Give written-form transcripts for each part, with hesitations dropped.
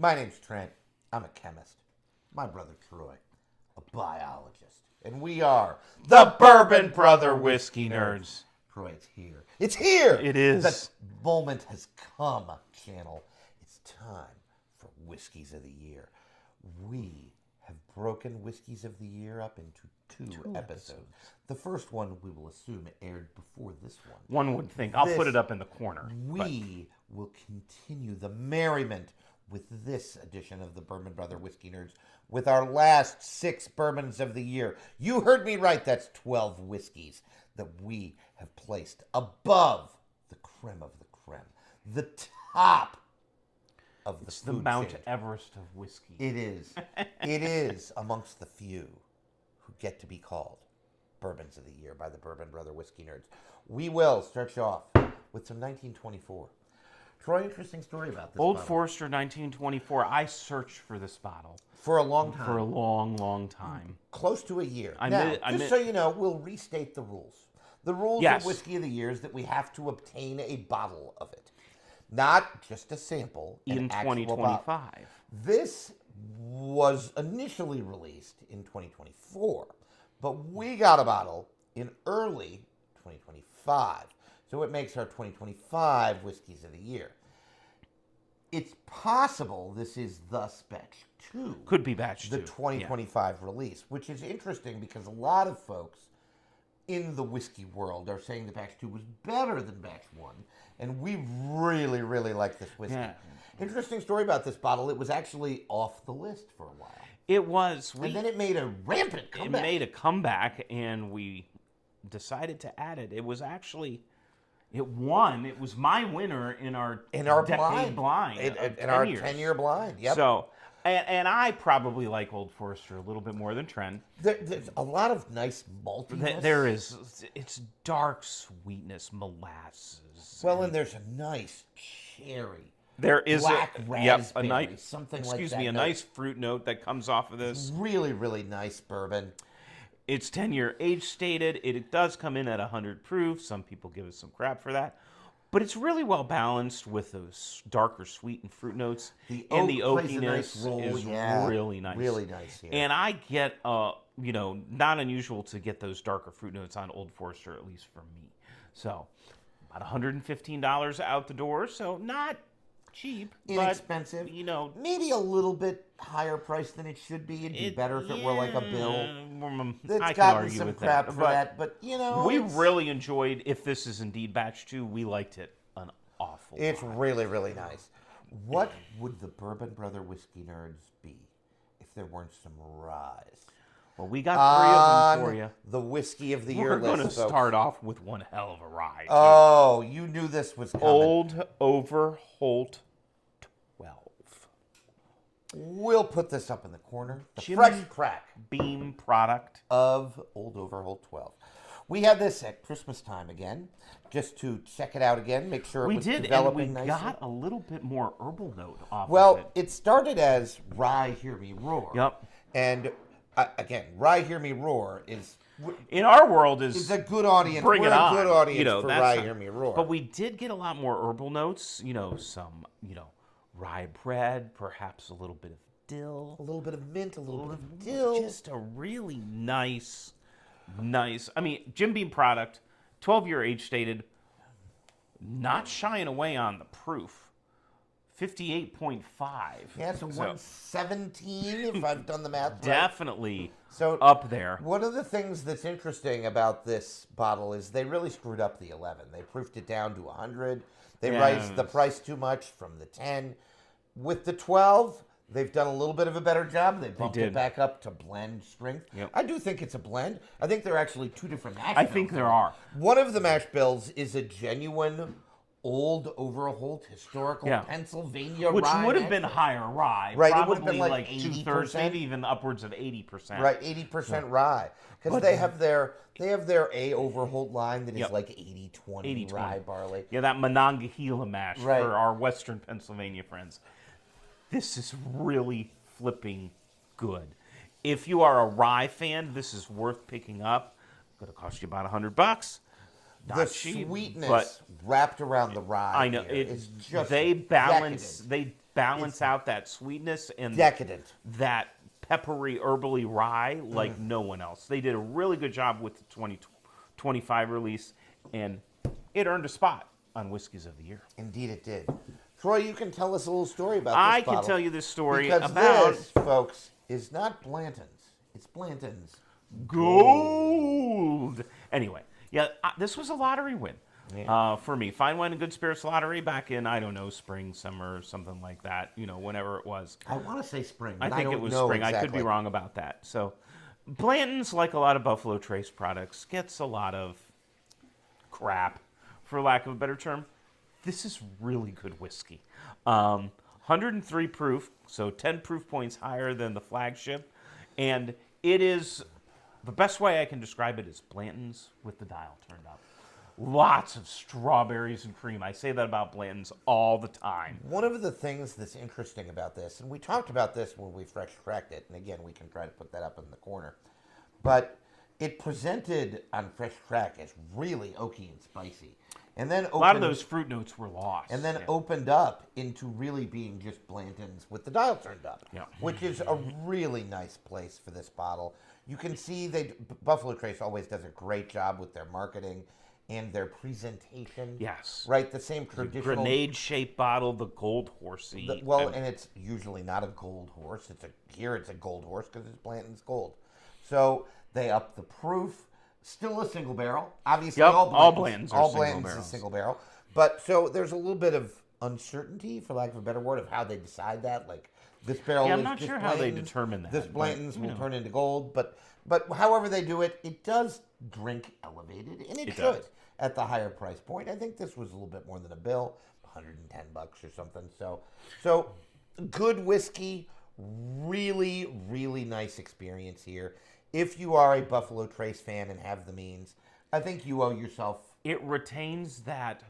My name's Trent. I'm a chemist. My brother Troy, a biologist. And we are The Bourbon Brother Whiskey Nerds. Troy, it's here. It's here! It is. The moment has come, channel. It's time for Whiskies of the Year. We have broken Whiskies of the Year up into two episodes. The first one, we will assume, aired before this one. One would think. I'll put it up in the corner. We will continue the merriment with this edition of the Bourbon Brother Whiskey Nerds with our last 6 bourbons of the year. You heard me right. That's 12 whiskeys that we have placed above the creme of the creme, the top of the It's food the Mount chain. Everest of whiskey. It is. It is amongst the few who get to be called Bourbons of the Year by the Bourbon Brother Whiskey Nerds. We will start you off with some 1924. Troy, interesting story about this Old bottle. Forester 1924. I searched for this bottle For a long time. for a long, long time. Close to a year. I Now, made- I just made- so you know, we'll restate the rules. The rules Yes. of Whiskey of the Year is that we have to obtain a bottle of it. Not just a sample, an In actual bottle. 2025. This was initially released in 2024, but we got a bottle in early 2025. So it makes our 2025 Whiskeys of the Year. It's possible this is thus batch 2. Could be batch The 2. 2025 release, which is interesting because a lot of folks in the whiskey world are saying that batch 2 was better than batch 1, and we really, really like this whiskey. Yeah. Interesting story about this bottle. It was actually off the list for a while. It was. And then it made a rampant comeback. It made a comeback, and we decided to add it. It was actually, it won. It was my winner in our decade blind. In of 10 our years. 10-year blind, yep. So, and I probably like Old Forester a little bit more than Trent. There's a lot of nice maltiness. There is, it's dark sweetness, molasses. Well, and there's a nice cherry. There is black a raspberry, nice, something like excuse that me, a note. nice fruit note that comes off of this. Really, really nice bourbon. It's 10-year age stated. It does come in at 100 proof. Some people give us some crap for that. But it's really well balanced with those darker sweet and fruit notes. And the oak plays a oakiness nice role, is yeah. really nice. Really nice here. And I get, not unusual to get those darker fruit notes on Old Forester, at least for me. So, about $115 out the door. So, not cheap. Inexpensive. But, maybe a little bit higher price than it should be. It'd be better if it were like a bill. It's It's gotten some crap for that, but we it's- really enjoyed. If this is indeed batch 2, we liked it an awful It's lot. really, really nice. What would the Bourbon Brother Whiskey Nerds be if there weren't some rye? Well, we got 3 of them for On you. the Whiskey of the Year We're going to list, folks. start off with one hell of a rye. too. Oh, you knew this was coming. Old Overholt 12. We'll put this up in the corner. The Jim fresh crack Beam product. of Old Overholt 12. We had this at Christmas time again, just to check it out again, make sure it We was did, and developing we nicely. got a little bit more herbal note off Well, of it. it started as Rye Hear Me Roar. Yep. And again, Rye Hear Me Roar is In our world is a good audience. bring We're it on. a good audience for that's Rye not- Hear Me Roar. But we did get a lot more herbal notes. Some, rye bread, perhaps a little bit of dill. a little bit of mint, a little bit of dill. Just a really nice. I mean, Jim Beam product, 12-year age stated, not shying away on the proof. 58.5. Yeah, so 117 if I've done the math right. Definitely So up there. one of the things that's interesting about this bottle is they really screwed up the 11. They proofed it down to 100. They raised the price too much from the 10. With the 12, they've done a little bit of a better job. They bumped it did. back up to blend strength. Yep. I do think it's a blend. I think they're actually 2 different mash I bills. think there are. One of the mash bills is a genuine Old Overholt historical Yeah. Pennsylvania Which rye would have mash been bill. higher rye. Right, it would have Probably been like like 2/3, 80%. maybe even upwards of 80%. Right, 80% rye. Because they have their A Overholt line that is Yep. like 80-20 80-20. rye barley. Yeah, that Monongahela mash Right. for our Western Pennsylvania friends. This is really flipping good. If you are a rye fan, this is worth picking up. Going to cost you about $100. Not The cheap, sweetness but wrapped around the rye. I know here it. is just They balance. decadent. balance out that sweetness and Decadent. that peppery, herbally rye like no one else. They did a really good job with the 2025 release, and it earned a spot on Whiskeys of the Year. Indeed it did. Troy, you can tell us a little story about I this can bottle. tell you this story Because about this, folks, is not Blanton's. It's Blanton's. gold. Anyway, yeah, this was a lottery win for me. Fine Wine and Good Spirits lottery back in, I don't know, spring, summer, something like that, whenever it was. I want to say spring, I but think don't it was know spring. exactly. I could be wrong about that. So Blanton's, like a lot of Buffalo Trace products, gets a lot of crap, for lack of a better term. This is really good whiskey. 103 proof, so 10 proof points higher than the flagship. And it is, the best way I can describe it is Blanton's with the dial turned up. Lots of strawberries and cream. I say that about Blanton's all the time. One of the things that's interesting about this, and we talked about this when we fresh cracked it, and again, we can try to put that up in the corner, but it presented on fresh crack as really oaky and spicy. And then A lot of those fruit notes were lost. and then opened up into really being just Blanton's with the dial turned up, Yeah. which is a really nice place for this bottle. You can see Buffalo Trace always does a great job with their marketing and their presentation. Yes. Right, the same traditional Grenade-shaped bottle, the gold horsey. and it's usually not a gold horse. It's a gold horse because it's Blanton's Gold. So they up the proof. Still a single barrel. Obviously, Yep, all Blanton's are single Blanton's barrels. is single barrel. But so there's a little bit of uncertainty, for lack of a better word, of how they decide that. Like this barrel Yeah, I'm is not just sure how they Blanton's, determine that, This but, Blanton's will you know. turn into gold. But however they do it, it does drink elevated, and it should does. at the higher price point. I think this was a little bit more than a bill, $110 or something. So good whiskey, really, really nice experience here. If you are a Buffalo Trace fan and have the means, I think you owe yourself. It retains that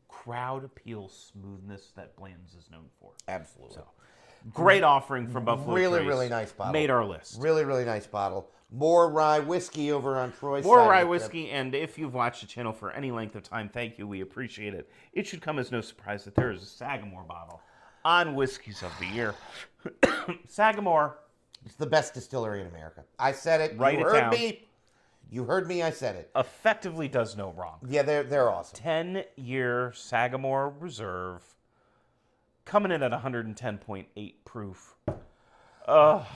crowd appeal smoothness that Blanton's is known for. Absolutely. So, great offering from Buffalo Really, Trace. really nice bottle. Made our list. Really, really nice bottle. More rye whiskey over on Troy's More side of rye the trip. whiskey, and if you've watched the channel for any length of time, thank you. We appreciate it. It should come as no surprise that there is a Sagamore bottle on Whiskeys of the Year. Sagamore. It's the best distillery in America. I said it. Write you it heard down. me. You heard me. I said it. Effectively does no wrong. Yeah, they're awesome. 10-year Sagamore Reserve, coming in at 110.8 proof.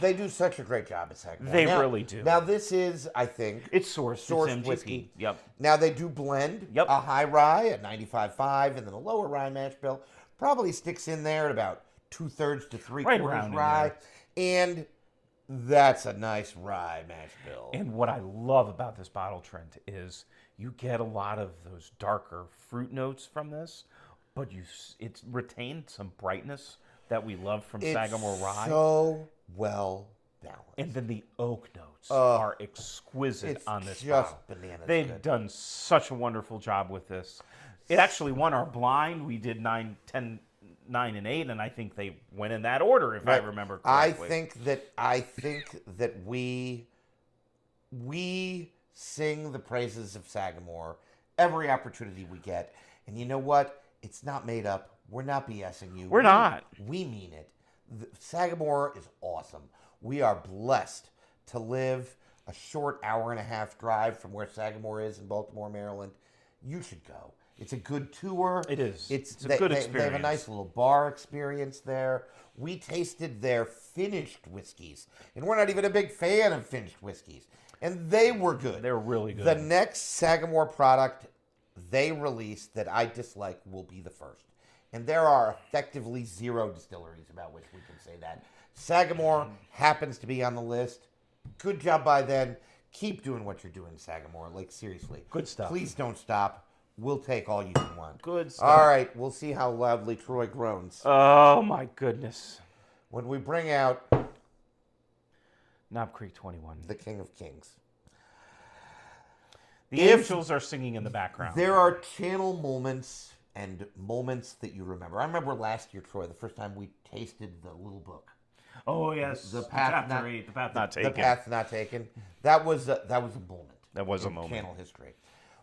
They do such a great job at Sagamore. They really do. Now this is, I think, It's sourced. Sourced It's MGP. whiskey. Yep. Now they do blend Yep. a high rye at 95.5 and then a lower rye mash bill. Probably sticks in there at about 2/3 to 3/4 Right around in rye. And that's a nice rye mash bill. And what I love about this bottle, Trent, is you get a lot of those darker fruit notes from this, but it's retained some brightness that we love from It's Sagamore rye. so well balanced. And then the oak notes are exquisite it's on this just bottle. bananas They've good. done such a wonderful job with this. It actually won our blind. We did 9, 10, 9, and 8, and I think they went in that order, if I remember correctly. I think that we sing the praises of Sagamore every opportunity we get. And you know what? It's not made up. We're not BSing you. We're not. We mean it. Sagamore is awesome. We are blessed to live a short hour-and-a-half drive from where Sagamore is in Baltimore, Maryland. You should go. It's a good tour. It is. It's a they, good They have a experience. nice little bar experience there. We tasted their finished whiskeys, and we're not even a big fan of finished whiskeys, and they were good. They're really good. The next Sagamore product they release that I dislike will be the first. And there are effectively 0 distilleries about which we can say that. Sagamore happens to be on the list. Good job by then. Keep doing what you're doing, Sagamore. Like, seriously. Good stuff. Please don't stop. We'll take all you can want. Good stuff. All right. We'll see how loudly Troy groans Oh, my goodness. when we bring out Knob Creek 21. the King of Kings. The If angels are singing in the background. There are channel moments and moments that you remember. I remember last year, Troy, the first time we tasted the little book. Oh, yes. The Path Chapter Not- 8, The Path Not Taken. The Path Not Taken. That was a moment. That was a in moment. Channel history.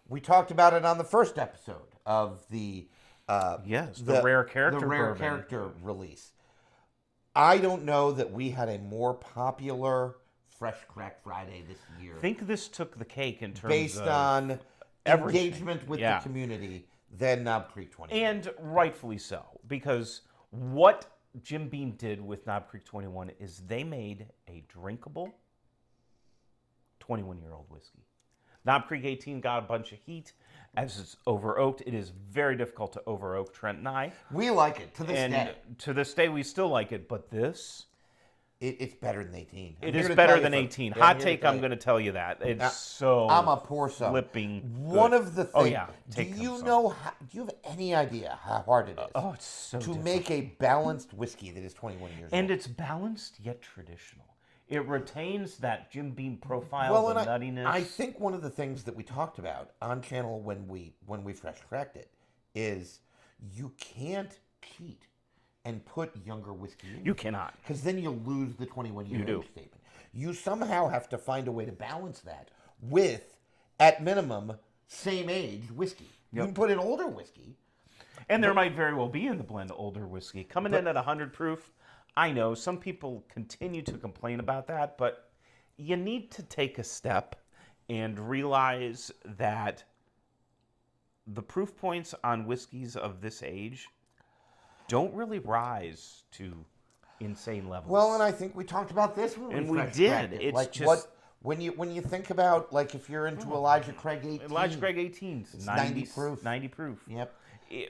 We talked about it on the first episode of the Yes, the rare character the rare bourbon. character release. I don't know that we had a more popular Fresh Crack Friday this year. I think this took the cake in terms based of on everything. engagement with Yeah. the community than Knob Creek 21. And rightfully so, because what Jim Beam did with Knob Creek 21 is they made a drinkable 21-year-old whiskey. Knob Creek 18 got a bunch of heat as it's over oaked. It is very difficult to over oak Trent and I. We like it to this And day. to this day, we still like it. But this, It's better than 18. it is better than 18. Hot take, I'm going to tell you that. It's so I'm a pour some. flipping One good. of the things. Oh, yeah. Do Take you some. know? Do you have any idea how hard it is Oh, it's so to difficult. make a balanced whiskey that is 21 years And old? it's balanced yet traditional. It retains that Jim Beam profile, Well, the and nuttiness. I think one of the things that we talked about on channel when we fresh cracked it is you can't cheat and put younger whiskey in. You cannot. Because then you lose the 21-year do. age statement. You somehow have to find a way to balance that with, at minimum, same age whiskey. You can put in older whiskey. And there might very well be in the blend older whiskey. Coming in at 100 proof, I know some people continue to complain about that, but you need to take a step and realize that the proof points on whiskeys of this age don't really rise to insane levels. Well, and I think we talked about this when And we we fresh did. cracked it. It's like just- when you think about, like, if you're into Elijah Craig 18. Elijah Craig 18's It's 90 90 proof. 90 proof. Yep.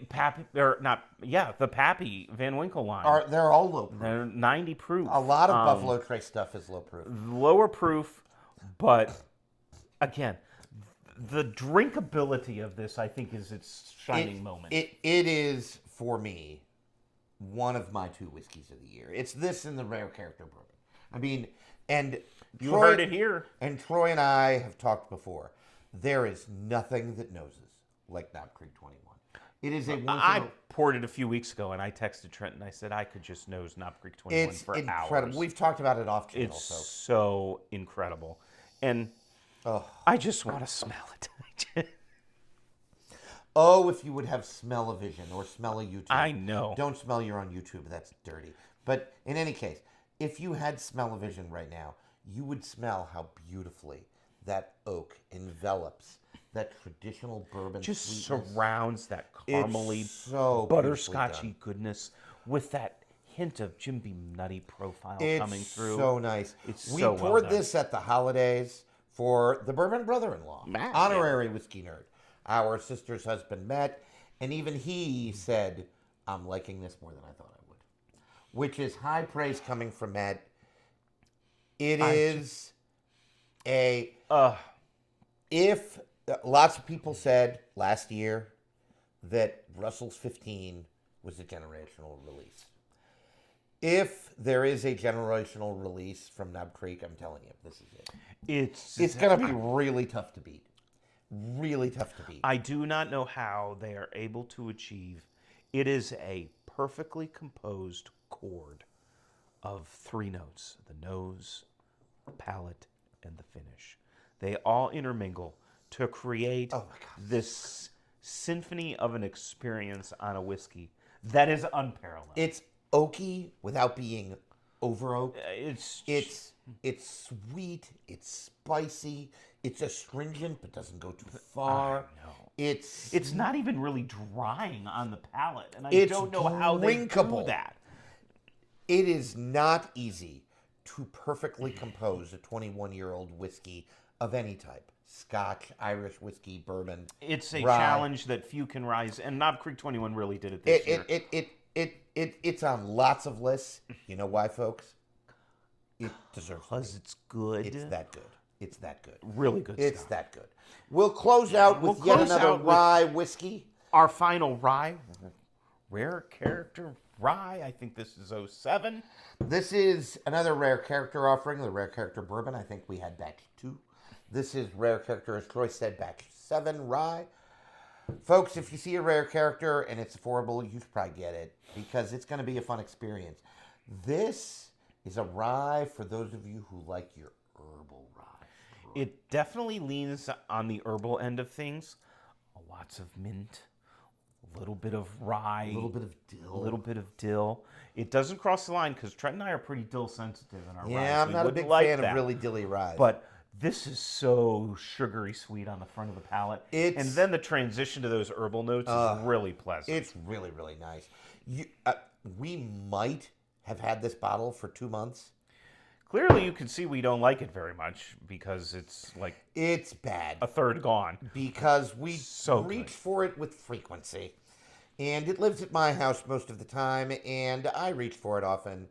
Pappy, or not, yeah, the Pappy Van Winkle line. They're all low proof. They're 90 proof. A lot of Buffalo Trace stuff is low proof. Lower proof, but again, the drinkability of this, I think, is its shining moment. It is, for me, one of my two whiskeys of the year. It's this and the Rare Character Bourbon. I mean, and You heard it here. And Troy and I have talked before. There is nothing that noses like Knob Creek 21. It is a I poured it a few weeks ago, and I texted Trent, and I said I could just nose Knob Creek 21 It's for incredible. hours. We've talked about it off channel. It's So. so incredible. And I just want to smell it. Oh, if you would have smell-o-vision or smell-o-YouTube. I know. Don't smell your own YouTube. That's dirty. But in any case, if you had smell-o-vision right now, you would smell how beautifully that oak envelops that traditional bourbon Just sweetness. surrounds that caramely, It's so beautifully butterscotchy done. goodness with that hint of Jim Beam nutty profile It's coming through. so nice. It's We so well poured done. this at the holidays for the Bourbon brother-in-law, Man, honorary whiskey nerd. Our sister's husband met, and even he said, "I'm liking this more than I thought I would," which is high praise coming from Matt. It is if lots of people said last year that Russell's 15 was a generational release. If there is a generational release from Knob Creek, I'm telling you, this is it. It's going to be really tough to beat. Really tough to beat. I do not know how they are able to achieve. It is a perfectly composed chord of three notes: the nose, the palate, and the finish. They all intermingle to create this symphony of an experience on a whiskey that is unparalleled. It's oaky without being over oak. It's It's sweet. It's spicy. It's astringent, but doesn't go too far. I know. It's not even really drying on the palate, and I It's don't know how they do drinkable. that. It is not easy to perfectly compose a 21-year-old whiskey of any type. Scotch, Irish whiskey, bourbon. It's a rye. challenge that few can rise, and Knob Creek 21 really did it this year. It's on lots of lists. You know why, folks? It deserves to Because be. it's good. It's that good. It's that good. Really good It's stuff. that good. We'll close out with We'll yet close another out with- rye whiskey. Our final rye, rare character rye. I think this is 07. This is another rare character offering, the rare character bourbon. I think we had batch 2. This is rare character, as Troy said, batch 7 rye. Folks, if you see a rare character and it's affordable, you should probably get it because it's going to be a fun experience. This is a rye for those of you who like your herbal rye. It definitely leans on the herbal end of things. Lots of mint, a little bit of rye, A little bit of dill. a little bit of dill. It doesn't cross the line because Trent and I are pretty dill sensitive in our rye. Yeah, I'm not a big fan of really dilly rye. But this is so sugary sweet on the front of the palate. And then the transition to those herbal notes is really pleasant. It's really, really nice. We might have had this bottle for 2 months. Clearly, you can see we don't like it very much because it's like It's bad. a third gone. Because we So reach good. for it with frequency. And it lives at my house most of the time, and I reach for it often,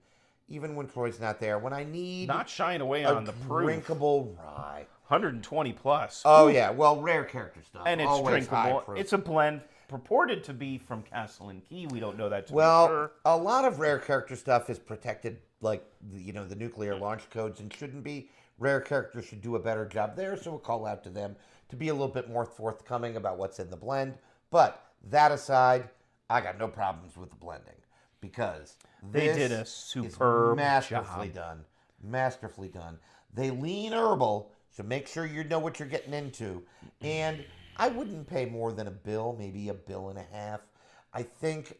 even when Troy's not there. When I need Not shying away a on the proof. drinkable rye. 120 plus. Oh, yeah. Well, rare character stuff. And it's Always high drinkable. proof. It's a blend purported to be from Castle and Key. We don't know that to be Well, sure. a lot of rare character stuff is protected, like, the nuclear launch codes, and shouldn't be. Rare characters should do a better job there, so we'll call out to them to be a little bit more forthcoming about what's in the blend. But that aside, I got no problems with the blending because They this did a is superb masterfully job. done. Masterfully done. They lean herbal, so make sure you know what you're getting into. And I wouldn't pay more than $1, maybe $1.50. I think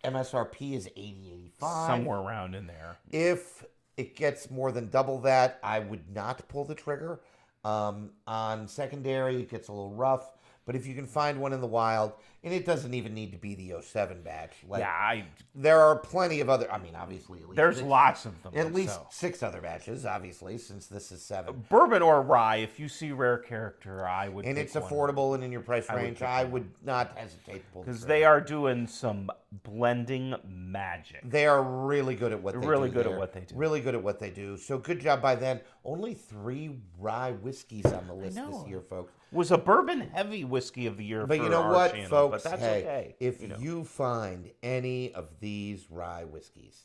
MSRP is $80.85. Somewhere around in there. If it gets more than double that, I would not pull the trigger. On secondary, it gets a little rough. But if you can find one in the wild, and it doesn't even need to be the 07 batch. Like, Yeah, there are plenty of other, obviously, at least there's six, lots of them. at least so. 6 other batches, obviously, since this is 7. Bourbon or rye, if you see rare character, I would And pick it's one. affordable and in your price would range. pick I one. would not hesitate to pull the Because trigger. they are doing some blending magic. They are really good at what they do. Really good at there. what they do. Really good at what they do. So good job by them. Only 3 rye whiskeys on the list this know. year, folks. Was a bourbon heavy whiskey of the year But for you know our what, channel, folks? But that's hey, okay. if you find any of these rye whiskeys,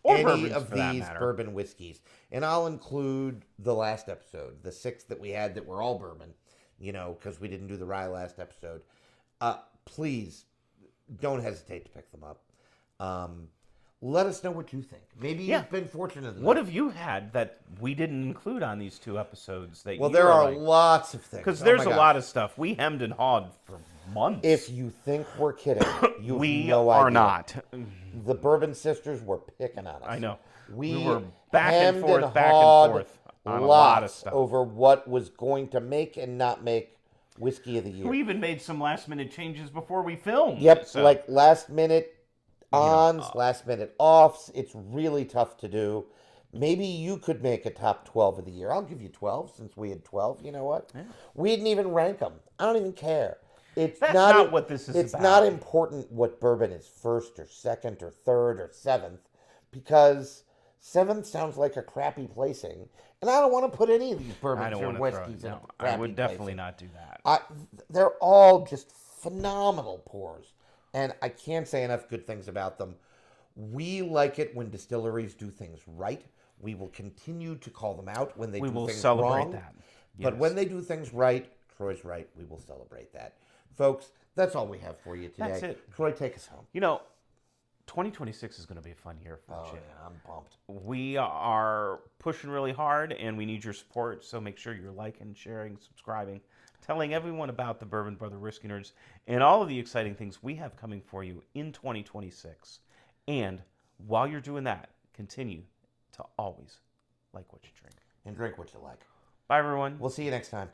Or any bourbons, of for that these matter. bourbon whiskeys, and I'll include the last episode, the 6 that we had that were all bourbon, because we didn't do the rye last episode. Please don't hesitate to pick them up. Let us know what you think. Maybe Yeah. you've been fortunate enough. What have you had that we didn't include on these 2 episodes? That Well, you there were are like, lots of things. because Oh there's my a gosh. lot of stuff we hemmed and hawed for months. If you think we're kidding, you have we no are idea. not. The Bourbon Sisters were picking on us. I know. We were back and hemmed forth and on hawed a lot of lots stuff. over what was going to make and not make Whiskey of the Year. We even made some last minute changes before we filmed. Yep, so- like last minute ons, last minute offs. It's really tough to do. Maybe you could make a top 12 of the year. I'll give you 12 since we had 12. You know what? Yeah. We didn't even rank them. I don't even care. It's That's not, not what this is It's about. not important what bourbon is first or second or third or seventh, because seventh sounds like a crappy placing, and I don't want to put any of these I bourbons don't or want to throw whiskeys it. in No, a I crappy would definitely placing. not do that. They're all just phenomenal pours, and I can't say enough good things about them. We like it when distilleries do things right. We will continue to call them out when they We do will things celebrate wrong. that. But Yes. when they do things right, Troy's right, we will celebrate that. Folks, that's all we have for you today. That's it. Troy, take us home. 2026 is going to be a fun year for the Oh, channel. yeah, I'm pumped. We are pushing really hard, and we need your support. So make sure you're liking, sharing, subscribing, telling everyone about the Bourbon Brother Whiskey Nerds and all of the exciting things we have coming for you in 2026. And while you're doing that, continue to always like what you drink. And drink what you like. Bye, everyone. We'll see you next time.